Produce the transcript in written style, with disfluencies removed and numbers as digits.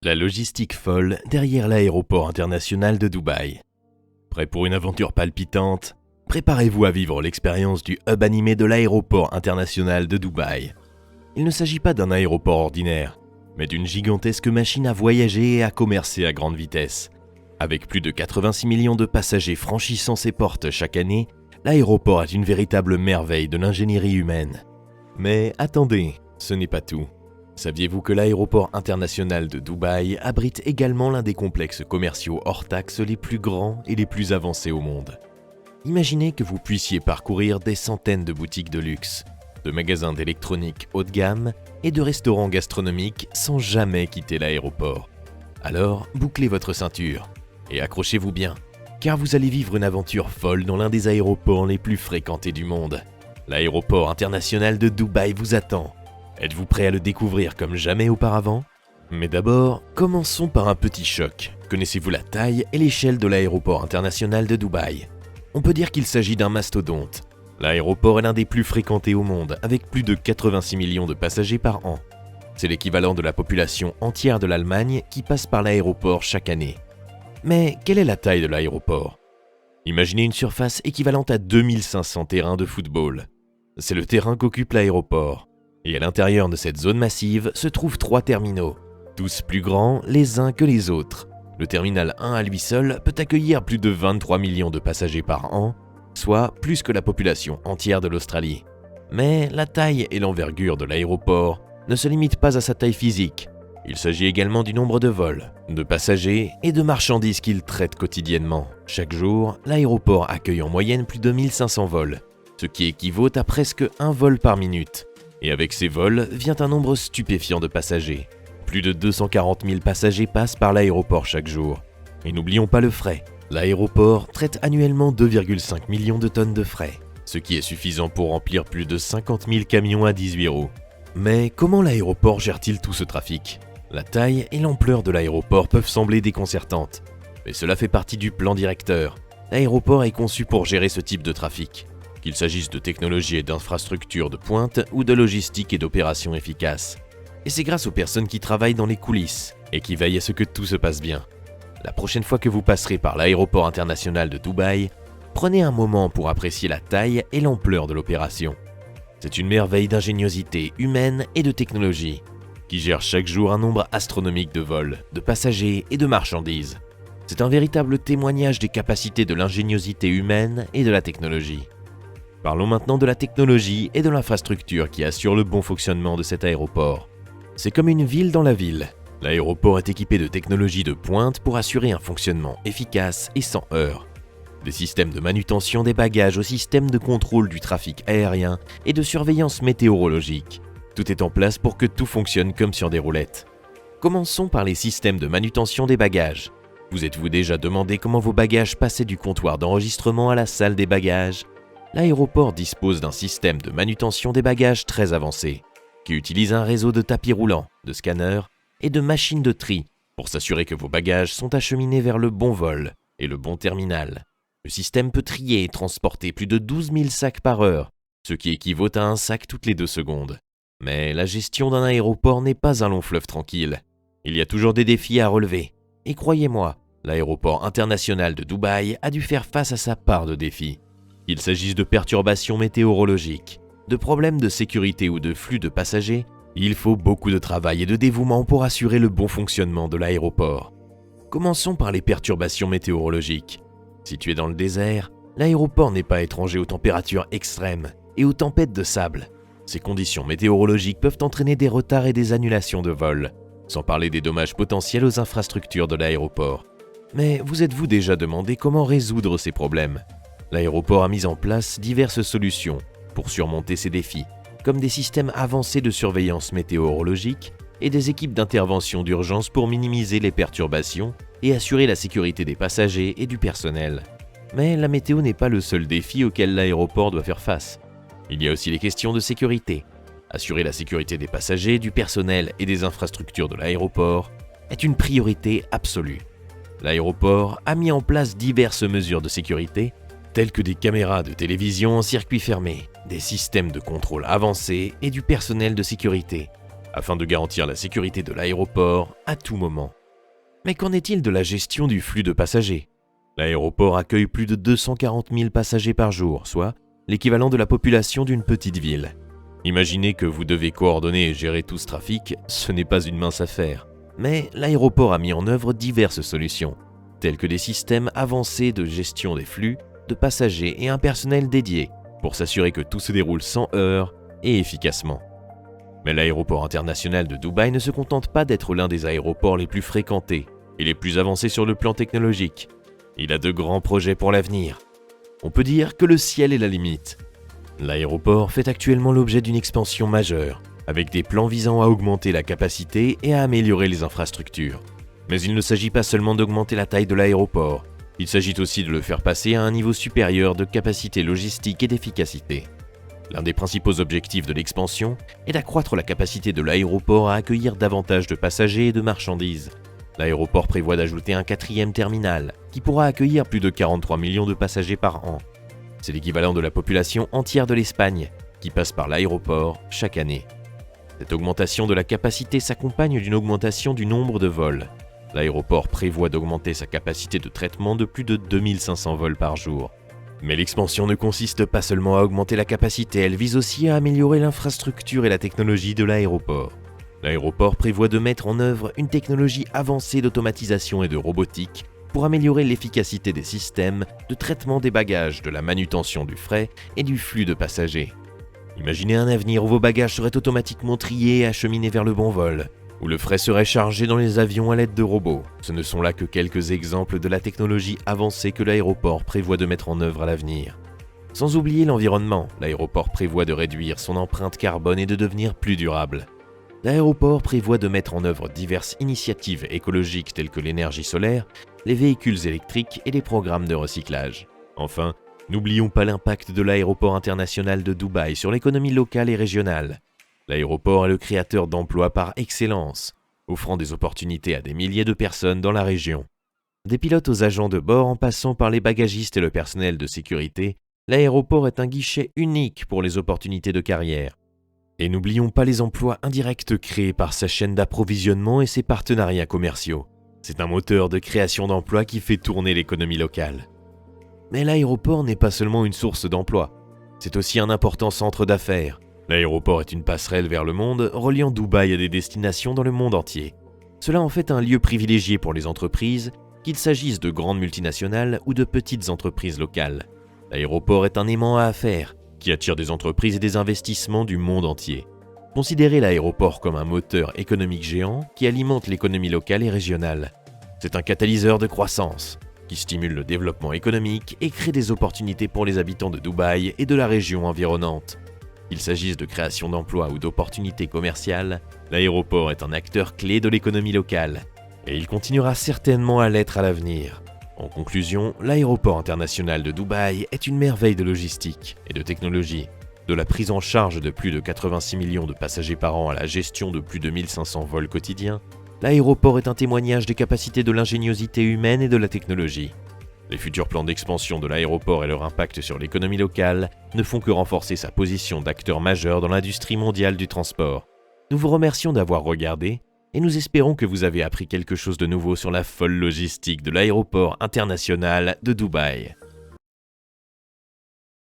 La logistique folle derrière l'aéroport international de Dubaï. Prêt pour une aventure palpitante? Préparez-vous à vivre l'expérience du hub animé de l'aéroport international de Dubaï. Il ne s'agit pas d'un aéroport ordinaire, mais d'une gigantesque machine à voyager et à commercer à grande vitesse. Avec plus de 86 millions de passagers franchissant ses portes chaque année, l'aéroport est une véritable merveille de l'ingénierie humaine. Mais attendez, ce n'est pas tout. Saviez-vous que l'aéroport international de Dubaï abrite également l'un des complexes commerciaux hors taxes les plus grands et les plus avancés au monde? Imaginez que vous puissiez parcourir des centaines de boutiques de luxe, de magasins d'électronique haut de gamme et de restaurants gastronomiques sans jamais quitter l'aéroport. Alors, bouclez votre ceinture et accrochez-vous bien, car vous allez vivre une aventure folle dans l'un des aéroports les plus fréquentés du monde. L'aéroport international de Dubaï vous attend. Êtes-vous prêt à le découvrir comme jamais auparavant? Mais d'abord, commençons par un petit choc. Connaissez-vous la taille et l'échelle de l'aéroport international de Dubaï? On peut dire qu'il s'agit d'un mastodonte. L'aéroport est l'un des plus fréquentés au monde, avec plus de 86 millions de passagers par an. C'est l'équivalent de la population entière de l'Allemagne qui passe par l'aéroport chaque année. Mais quelle est la taille de l'aéroport? Imaginez une surface équivalente à 2500 terrains de football. C'est le terrain qu'occupe l'aéroport. Et à l'intérieur de cette zone massive se trouvent 3 terminaux, tous plus grands les uns que les autres. Le terminal 1 à lui seul peut accueillir plus de 23 millions de passagers par an, soit plus que la population entière de l'Australie. Mais la taille et l'envergure de l'aéroport ne se limitent pas à sa taille physique. Il s'agit également du nombre de vols, de passagers et de marchandises qu'il traite quotidiennement. Chaque jour, l'aéroport accueille en moyenne plus de 1500 vols, ce qui équivaut à presque un vol par minute. Et avec ces vols vient un nombre stupéfiant de passagers. Plus de 240 000 passagers passent par l'aéroport chaque jour. Et n'oublions pas le fret. L'aéroport traite annuellement 2,5 millions de tonnes de fret, ce qui est suffisant pour remplir plus de 50 000 camions à 18 roues. Mais comment l'aéroport gère-t-il tout ce trafic? La taille et l'ampleur de l'aéroport peuvent sembler déconcertantes, mais cela fait partie du plan directeur. L'aéroport est conçu pour gérer ce type de trafic. Qu'il s'agisse de technologies et d'infrastructures de pointe ou de logistique et d'opérations efficaces. Et c'est grâce aux personnes qui travaillent dans les coulisses et qui veillent à ce que tout se passe bien. La prochaine fois que vous passerez par l'aéroport international de Dubaï, prenez un moment pour apprécier la taille et l'ampleur de l'opération. C'est une merveille d'ingéniosité humaine et de technologie, qui gère chaque jour un nombre astronomique de vols, de passagers et de marchandises. C'est un véritable témoignage des capacités de l'ingéniosité humaine et de la technologie. Parlons maintenant de la technologie et de l'infrastructure qui assure le bon fonctionnement de cet aéroport. C'est comme une ville dans la ville. L'aéroport est équipé de technologies de pointe pour assurer un fonctionnement efficace et sans heurts. Des systèmes de manutention des bagages au système de contrôle du trafic aérien et de surveillance météorologique. Tout est en place pour que tout fonctionne comme sur des roulettes. Commençons par les systèmes de manutention des bagages. Vous êtes-vous déjà demandé comment vos bagages passaient du comptoir d'enregistrement à la salle des bagages? L'aéroport dispose d'un système de manutention des bagages très avancé, qui utilise un réseau de tapis roulants, de scanners et de machines de tri pour s'assurer que vos bagages sont acheminés vers le bon vol et le bon terminal. Le système peut trier et transporter plus de 12 000 sacs par heure, ce qui équivaut à un sac toutes les 2 secondes. Mais la gestion d'un aéroport n'est pas un long fleuve tranquille. Il y a toujours des défis à relever. Et croyez-moi, l'aéroport international de Dubaï a dû faire face à sa part de défis. Qu'il s'agisse de perturbations météorologiques, de problèmes de sécurité ou de flux de passagers, il faut beaucoup de travail et de dévouement pour assurer le bon fonctionnement de l'aéroport. Commençons par les perturbations météorologiques. Situé dans le désert, l'aéroport n'est pas étranger aux températures extrêmes et aux tempêtes de sable. Ces conditions météorologiques peuvent entraîner des retards et des annulations de vols, sans parler des dommages potentiels aux infrastructures de l'aéroport. Mais vous êtes-vous déjà demandé comment résoudre ces problèmes? L'aéroport a mis en place diverses solutions pour surmonter ces défis, comme des systèmes avancés de surveillance météorologique et des équipes d'intervention d'urgence pour minimiser les perturbations et assurer la sécurité des passagers et du personnel. Mais la météo n'est pas le seul défi auquel l'aéroport doit faire face. Il y a aussi les questions de sécurité. Assurer la sécurité des passagers, du personnel et des infrastructures de l'aéroport est une priorité absolue. L'aéroport a mis en place diverses mesures de sécurité tels que des caméras de télévision en circuit fermé, des systèmes de contrôle avancés et du personnel de sécurité. afin de garantir la sécurité de l'aéroport à tout moment. Mais qu'en est-il de la gestion du flux de passagers ? L'aéroport accueille plus de 240 000 passagers par jour, soit l'équivalent de la population d'une petite ville. Imaginez que vous devez coordonner et gérer tout ce trafic, ce n'est pas une mince affaire. Mais l'aéroport a mis en œuvre diverses solutions, telles que des systèmes avancés de gestion des flux, de passagers et un personnel dédié, pour s'assurer que tout se déroule sans heurts et efficacement. Mais l'aéroport international de Dubaï ne se contente pas d'être l'un des aéroports les plus fréquentés et les plus avancés sur le plan technologique. Il a de grands projets pour l'avenir. On peut dire que le ciel est la limite. L'aéroport fait actuellement l'objet d'une expansion majeure, avec des plans visant à augmenter la capacité et à améliorer les infrastructures. Mais il ne s'agit pas seulement d'augmenter la taille de l'aéroport, il s'agit aussi de le faire passer à un niveau supérieur de capacité logistique et d'efficacité. L'un des principaux objectifs de l'expansion est d'accroître la capacité de l'aéroport à accueillir davantage de passagers et de marchandises. L'aéroport prévoit d'ajouter un 4e terminal, qui pourra accueillir plus de 43 millions de passagers par an. C'est l'équivalent de la population entière de l'Espagne, qui passe par l'aéroport chaque année. Cette augmentation de la capacité s'accompagne d'une augmentation du nombre de vols. L'aéroport prévoit d'augmenter sa capacité de traitement de plus de 2500 vols par jour. Mais l'expansion ne consiste pas seulement à augmenter la capacité, elle vise aussi à améliorer l'infrastructure et la technologie de l'aéroport. L'aéroport prévoit de mettre en œuvre une technologie avancée d'automatisation et de robotique pour améliorer l'efficacité des systèmes de traitement des bagages, de la manutention du fret et du flux de passagers. Imaginez un avenir où vos bagages seraient automatiquement triés et acheminés vers le bon vol, où le fret serait chargé dans les avions à l'aide de robots. Ce ne sont là que quelques exemples de la technologie avancée que l'aéroport prévoit de mettre en œuvre à l'avenir. Sans oublier l'environnement, l'aéroport prévoit de réduire son empreinte carbone et de devenir plus durable. L'aéroport prévoit de mettre en œuvre diverses initiatives écologiques telles que l'énergie solaire, les véhicules électriques et les programmes de recyclage. Enfin, n'oublions pas l'impact de l'aéroport international de Dubaï sur l'économie locale et régionale. L'aéroport est le créateur d'emplois par excellence, offrant des opportunités à des milliers de personnes dans la région. Des pilotes aux agents de bord en passant par les bagagistes et le personnel de sécurité, l'aéroport est un guichet unique pour les opportunités de carrière. Et n'oublions pas les emplois indirects créés par sa chaîne d'approvisionnement et ses partenariats commerciaux. C'est un moteur de création d'emplois qui fait tourner l'économie locale. Mais l'aéroport n'est pas seulement une source d'emplois, c'est aussi un important centre d'affaires. L'aéroport est une passerelle vers le monde, reliant Dubaï à des destinations dans le monde entier. Cela en fait un lieu privilégié pour les entreprises, qu'il s'agisse de grandes multinationales ou de petites entreprises locales. L'aéroport est un aimant à affaires, qui attire des entreprises et des investissements du monde entier. Considérez l'aéroport comme un moteur économique géant qui alimente l'économie locale et régionale. C'est un catalyseur de croissance, qui stimule le développement économique et crée des opportunités pour les habitants de Dubaï et de la région environnante. Qu'il s'agisse de création d'emplois ou d'opportunités commerciales, l'aéroport est un acteur clé de l'économie locale, et il continuera certainement à l'être à l'avenir. En conclusion, l'aéroport international de Dubaï est une merveille de logistique et de technologie. De la prise en charge de plus de 86 millions de passagers par an à la gestion de plus de 1500 vols quotidiens, l'aéroport est un témoignage des capacités de l'ingéniosité humaine et de la technologie. Les futurs plans d'expansion de l'aéroport et leur impact sur l'économie locale ne font que renforcer sa position d'acteur majeur dans l'industrie mondiale du transport. Nous vous remercions d'avoir regardé et nous espérons que vous avez appris quelque chose de nouveau sur la folle logistique de l'aéroport international de Dubaï.